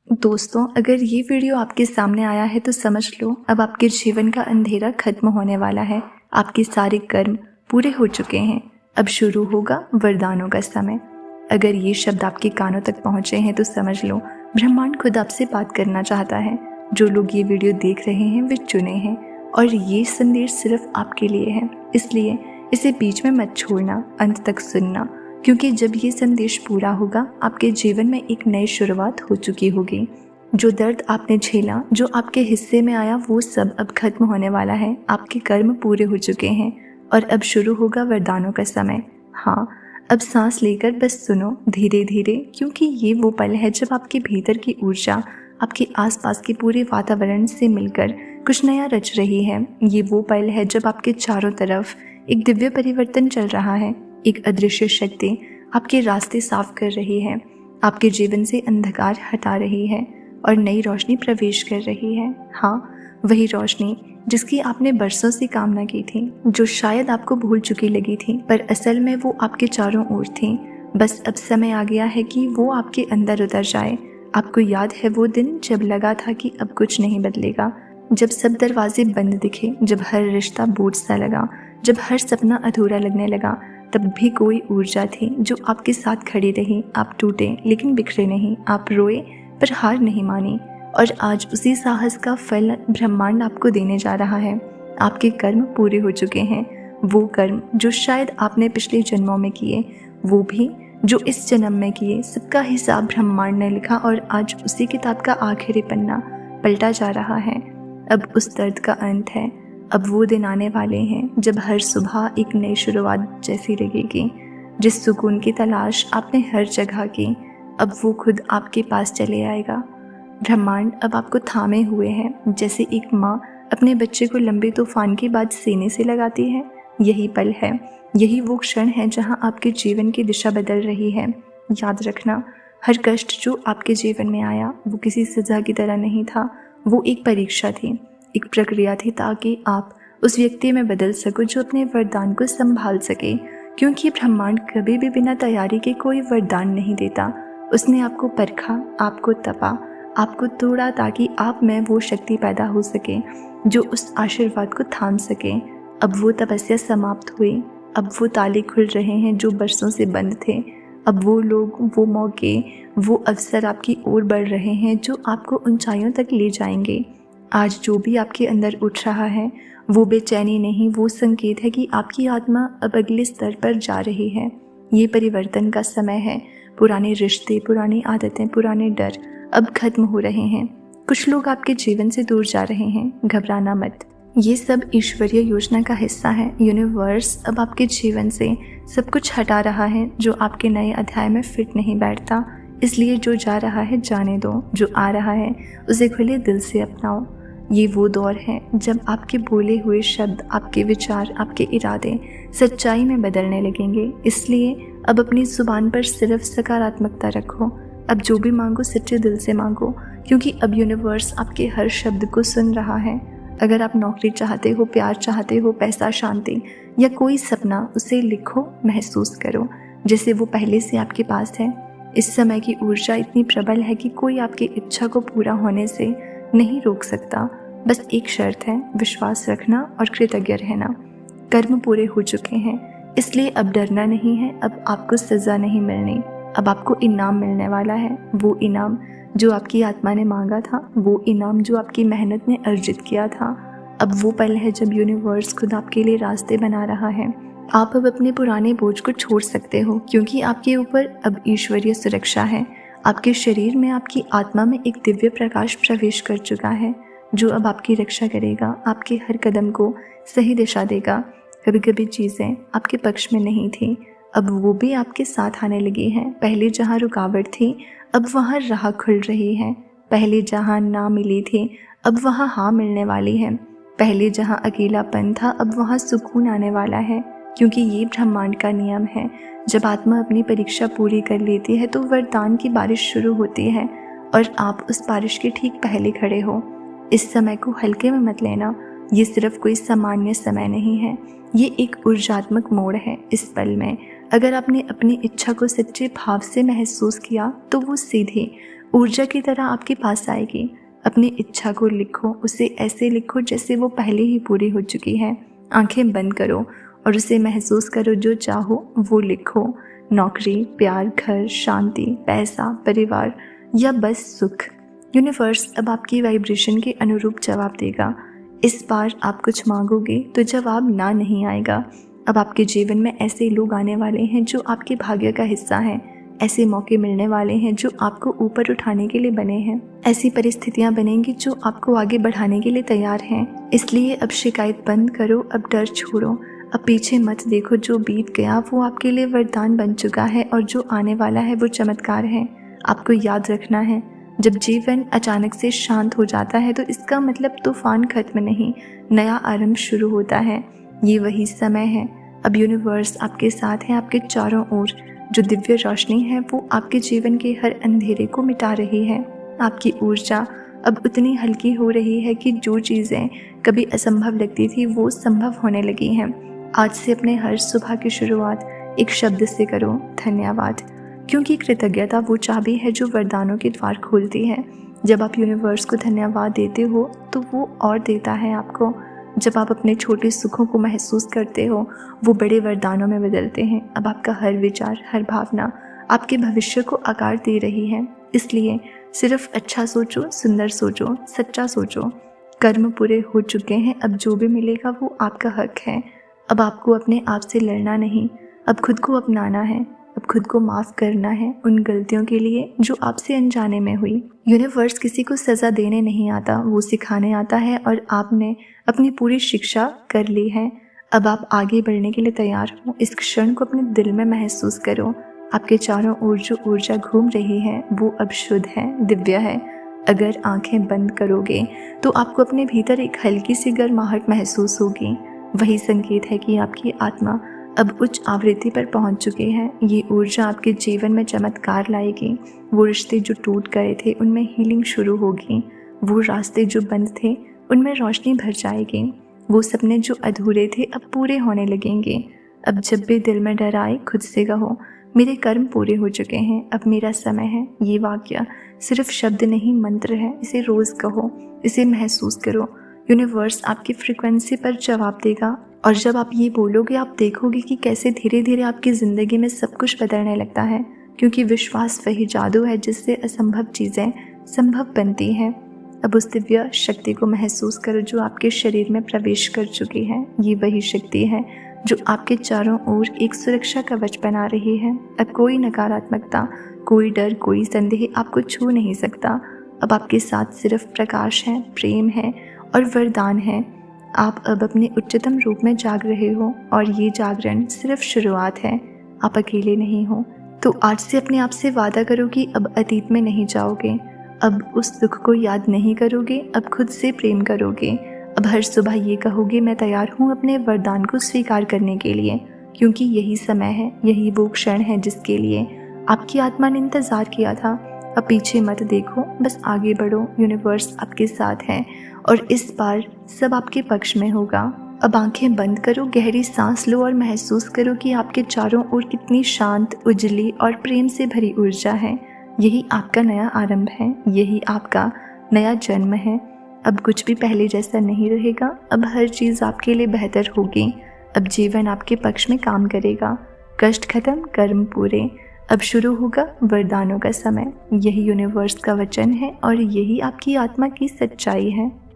दोस्तों, अगर ये वीडियो आपके सामने आया है तो समझ लो अब आपके जीवन का अंधेरा खत्म होने वाला है। आपके सारे कर्म पूरे हो चुके हैं। अब शुरू होगा वरदानों का समय। अगर ये शब्द आपके कानों तक पहुंचे हैं तो समझ लो ब्रह्मांड खुद आपसे बात करना चाहता है। जो लोग ये वीडियो देख रहे हैं वे चुने हैं और ये संदेश सिर्फ आपके लिए है, इसलिए इसे बीच में मत छोड़ना, अंत तक सुनना, क्योंकि जब ये संदेश पूरा होगा आपके जीवन में एक नई शुरुआत हो चुकी होगी। जो दर्द आपने झेला, जो आपके हिस्से में आया, वो सब अब खत्म होने वाला है। आपके कर्म पूरे हो चुके हैं और अब शुरू होगा वरदानों का समय। हाँ, अब सांस लेकर बस सुनो धीरे धीरे, क्योंकि ये वो पल है जब आपके भीतर की ऊर्जा आपके आसपास के पूरे वातावरण से मिलकर कुछ नया रच रही है। ये वो पल है जब आपके चारों तरफ एक दिव्य परिवर्तन चल रहा है। एक अदृश्य शक्ति आपके रास्ते साफ कर रही है, आपके जीवन से अंधकार हटा रही है और नई रोशनी प्रवेश कर रही है। हाँ, वही रोशनी जिसकी आपने बरसों से कामना की थी, जो शायद आपको भूल चुकी लगी थी, पर असल में वो आपके चारों ओर थी। बस अब समय आ गया है कि वो आपके अंदर उतर जाए। आपको याद है वो दिन जब लगा था कि अब कुछ नहीं बदलेगा, जब सब दरवाजे बंद दिखे, जब हर रिश्ता बोझ सा लगा, जब हर सपना अधूरा लगने लगा। तब भी कोई ऊर्जा थी जो आपके साथ खड़ी रही। आप टूटे लेकिन बिखरे नहीं, आप रोए पर हार नहीं मानी। और आज उसी साहस का फल ब्रह्मांड आपको देने जा रहा है। आपके कर्म पूरे हो चुके हैं, वो कर्म जो शायद आपने पिछले जन्मों में किए, वो भी जो इस जन्म में किए, सबका हिसाब ब्रह्मांड ने लिखा और आज उसी किताब का आखिरी पन्ना पलटा जा रहा है। अब उस दर्द का अंत है। अब वो दिन आने वाले हैं जब हर सुबह एक नई शुरुआत जैसी लगेगी। जिस सुकून की तलाश आपने हर जगह की, अब वो खुद आपके पास चले आएगा। ब्रह्मांड अब आपको थामे हुए है, जैसे एक माँ अपने बच्चे को लंबे तूफान के बाद सीने से लगाती है। यही पल है, यही वो क्षण है जहाँ आपके जीवन की दिशा बदल रही है। याद रखना, हर कष्ट जो आपके जीवन में आया वो किसी सजा की तरह नहीं था, वो एक परीक्षा थी, एक प्रक्रिया थी, ताकि आप उस व्यक्ति में बदल सको जो अपने वरदान को संभाल सके। क्योंकि ब्रह्मांड कभी भी बिना तैयारी के कोई वरदान नहीं देता। उसने आपको परखा, आपको तपा, आपको तोड़ा, ताकि आप में वो शक्ति पैदा हो सके जो उस आशीर्वाद को थाम सके। अब वो तपस्या समाप्त हुई। अब वो ताले खुल रहे हैं जो बरसों से बंद थे। अब वो लोग, वो मौके, वो अवसर आपकी ओर बढ़ रहे हैं जो आपको ऊंचाइयों तक ले जाएंगे। आज जो भी आपके अंदर उठ रहा है वो बेचैनी नहीं, वो संकेत है कि आपकी आत्मा अब अगले स्तर पर जा रही है। ये परिवर्तन का समय है। पुराने रिश्ते, पुरानी आदतें, पुराने डर अब खत्म हो रहे हैं। कुछ लोग आपके जीवन से दूर जा रहे हैं। घबराना मत, ये सब ईश्वरीय योजना का हिस्सा है। यूनिवर्स अब आपके जीवन से सब कुछ हटा रहा है जो आपके नए अध्याय में फिट नहीं बैठता। इसलिए जो जा रहा है जाने दो, जो आ रहा है उसे खुले दिल से अपनाओ। ये वो दौर है जब आपके बोले हुए शब्द, आपके विचार, आपके इरादे सच्चाई में बदलने लगेंगे। इसलिए अब अपनी जुबान पर सिर्फ सकारात्मकता रखो। अब जो भी मांगो सच्चे दिल से मांगो, क्योंकि अब यूनिवर्स आपके हर शब्द को सुन रहा है। अगर आप नौकरी चाहते हो, प्यार चाहते हो, पैसा, शांति या कोई सपना, उसे लिखो, महसूस करो जैसे वो पहले से आपके पास है। इस समय की ऊर्जा इतनी प्रबल है कि कोई आपकी इच्छा को पूरा होने से नहीं रोक सकता। बस एक शर्त है, विश्वास रखना और कृतज्ञ रहना। कर्म पूरे हो चुके हैं, इसलिए अब डरना नहीं है। अब आपको सजा नहीं मिलनी, अब आपको इनाम मिलने वाला है। वो इनाम जो आपकी आत्मा ने मांगा था, वो इनाम जो आपकी मेहनत ने अर्जित किया था। अब वो पल है जब यूनिवर्स खुद आपके लिए रास्ते बना रहा है। आप अब अपने पुराने बोझ को छोड़ सकते हो, क्योंकि आपके ऊपर अब ईश्वरीय सुरक्षा है। आपके शरीर में, आपकी आत्मा में एक दिव्य प्रकाश प्रवेश कर चुका है जो अब आपकी रक्षा करेगा, आपके हर कदम को सही दिशा देगा। कभी कभी चीज़ें आपके पक्ष में नहीं थी, अब वो भी आपके साथ आने लगी हैं। पहले जहाँ रुकावट थी अब वहाँ राह खुल रही है। पहले जहाँ ना मिली थी अब वहाँ हाँ मिलने वाली है। पहले जहाँ अकेलापन था अब वहाँ सुकून आने वाला है। क्योंकि ये ब्रह्मांड का नियम है, जब आत्मा अपनी परीक्षा पूरी कर लेती है तो वरदान की बारिश शुरू होती है और आप उस बारिश के ठीक पहले खड़े हो। इस समय को हल्के में मत लेना, ये सिर्फ कोई सामान्य समय नहीं है, ये एक ऊर्जात्मक मोड़ है। इस पल में अगर आपने अपनी इच्छा को सच्चे भाव से महसूस किया तो वो सीधे ऊर्जा की तरह आपके पास आएगी। अपनी इच्छा को लिखो, उसे ऐसे लिखो जैसे वो पहले ही पूरी हो चुकी है। आंखें बंद करो और उसे महसूस करो। जो चाहो वो लिखो। नौकरी, प्यार, घर, शांति, पैसा, परिवार या बस सुख। यूनिवर्स अब आपकी वाइब्रेशन के अनुरूप जवाब देगा। इस बार आप कुछ मांगोगे तो जवाब ना नहीं आएगा। अब आपके जीवन में ऐसे लोग आने वाले हैं जो आपके भाग्य का हिस्सा हैं। ऐसे मौके मिलने वाले हैं जो आपको ऊपर उठाने के लिए बने हैं। ऐसी परिस्थितियां बनेंगी जो आपको आगे बढ़ाने के लिए तैयार हैं। इसलिए अब शिकायत बंद करो, अब डर छोड़ो, अब पीछे मत देखो। जो बीत गया वो आपके लिए वरदान बन चुका है और जो आने वाला है वो चमत्कार है। आपको याद रखना है, जब जीवन अचानक से शांत हो जाता है तो इसका मतलब तूफान खत्म नहीं, नया आरंभ शुरू होता है। ये वही समय है। अब यूनिवर्स आपके साथ है, आपके चारों ओर। जो दिव्य रोशनी है वो आपके जीवन के हर अंधेरे को मिटा रही है। आपकी ऊर्जा अब उतनी हल्की हो रही है कि जो चीज़ें कभी असंभव लगती थी वो संभव होने लगी हैं। आज से अपने हर सुबह की शुरुआत एक शब्द से करो, धन्यवाद। क्योंकि कृतज्ञता वो चाबी है जो वरदानों के द्वार खोलती है। जब आप यूनिवर्स को धन्यवाद देते हो तो वो और देता है आपको। जब आप अपने छोटे सुखों को महसूस करते हो वो बड़े वरदानों में बदलते हैं। अब आपका हर विचार, हर भावना आपके भविष्य को आकार दे रही है। इसलिए सिर्फ अच्छा सोचो, सुंदर सोचो, सच्चा सोचो। कर्म पूरे हो चुके हैं, अब जो भी मिलेगा वो आपका हक है। अब आपको अपने आप से लड़ना नहीं, अब खुद को अपनाना है। अब खुद को माफ़ करना है उन गलतियों के लिए जो आपसे अनजाने में हुई। यूनिवर्स किसी को सज़ा देने नहीं आता, वो सिखाने आता है और आपने अपनी पूरी शिक्षा कर ली है। अब आप आगे बढ़ने के लिए तैयार हो। इस क्षण को अपने दिल में महसूस करो। आपके चारों ओर जो ऊर्जा घूम रही है वो अब शुद्ध है, दिव्य है। अगर आंखें बंद करोगे तो आपको अपने भीतर एक हल्की सी गर्माहट महसूस होगी। वही संकेत है कि आपकी आत्मा अब उच्च आवृत्ति पर पहुंच चुकी है। ये ऊर्जा आपके जीवन में चमत्कार लाएगी। वो रिश्ते जो टूट गए थे उनमें हीलिंग शुरू होगी। वो रास्ते जो बंद थे उनमें रोशनी भर जाएगी। वो सपने जो अधूरे थे अब पूरे होने लगेंगे। अब जब भी दिल में डर आए खुद से कहो, मेरे कर्म पूरे हो चुके हैं, अब मेरा समय है। ये वाक्य सिर्फ शब्द नहीं, मंत्र है। इसे रोज़ कहो, इसे महसूस करो। यूनिवर्स आपकी फ्रिक्वेंसी पर जवाब देगा और जब आप ये बोलोगे आप देखोगे कि कैसे धीरे धीरे आपकी ज़िंदगी में सब कुछ बदलने लगता है। क्योंकि विश्वास वही जादू है जिससे असंभव चीज़ें संभव बनती हैं। अब उस दिव्य शक्ति को महसूस करो जो आपके शरीर में प्रवेश कर चुकी है। ये वही शक्ति है जो आपके चारों ओर एक सुरक्षा कवच बना रही है। अब कोई नकारात्मकता, कोई डर, कोई संदेह आपको छू नहीं सकता। अब आपके साथ सिर्फ प्रकाश है, प्रेम है और वरदान है। आप अब अपने उच्चतम रूप में जाग रहे हो और ये जागरण सिर्फ शुरुआत है। आप अकेले नहीं हो। तो आज से अपने आप से वादा करो कि अब अतीत में नहीं जाओगे, अब उस दुख को याद नहीं करोगे, अब खुद से प्रेम करोगे। अब हर सुबह ये कहोगे, मैं तैयार हूँ अपने वरदान को स्वीकार करने के लिए, क्योंकि यही समय है, यही वो क्षण है जिसके लिए आपकी आत्मा ने इंतज़ार किया था। अब पीछे मत देखो, बस आगे बढ़ो। यूनिवर्स आपके साथ है और इस बार सब आपके पक्ष में होगा। अब आंखें बंद करो, गहरी सांस लो और महसूस करो कि आपके चारों ओर कितनी शांत, उजली और प्रेम से भरी ऊर्जा है। यही आपका नया आरंभ है, यही आपका नया जन्म है। अब कुछ भी पहले जैसा नहीं रहेगा। अब हर चीज़ आपके लिए बेहतर होगी। अब जीवन आपके पक्ष में काम करेगा। कष्ट खत्म, कर्म पूरे। अब शुरू होगा वरदानों का समय। यही यूनिवर्स का वचन है और यही आपकी आत्मा की सच्चाई है।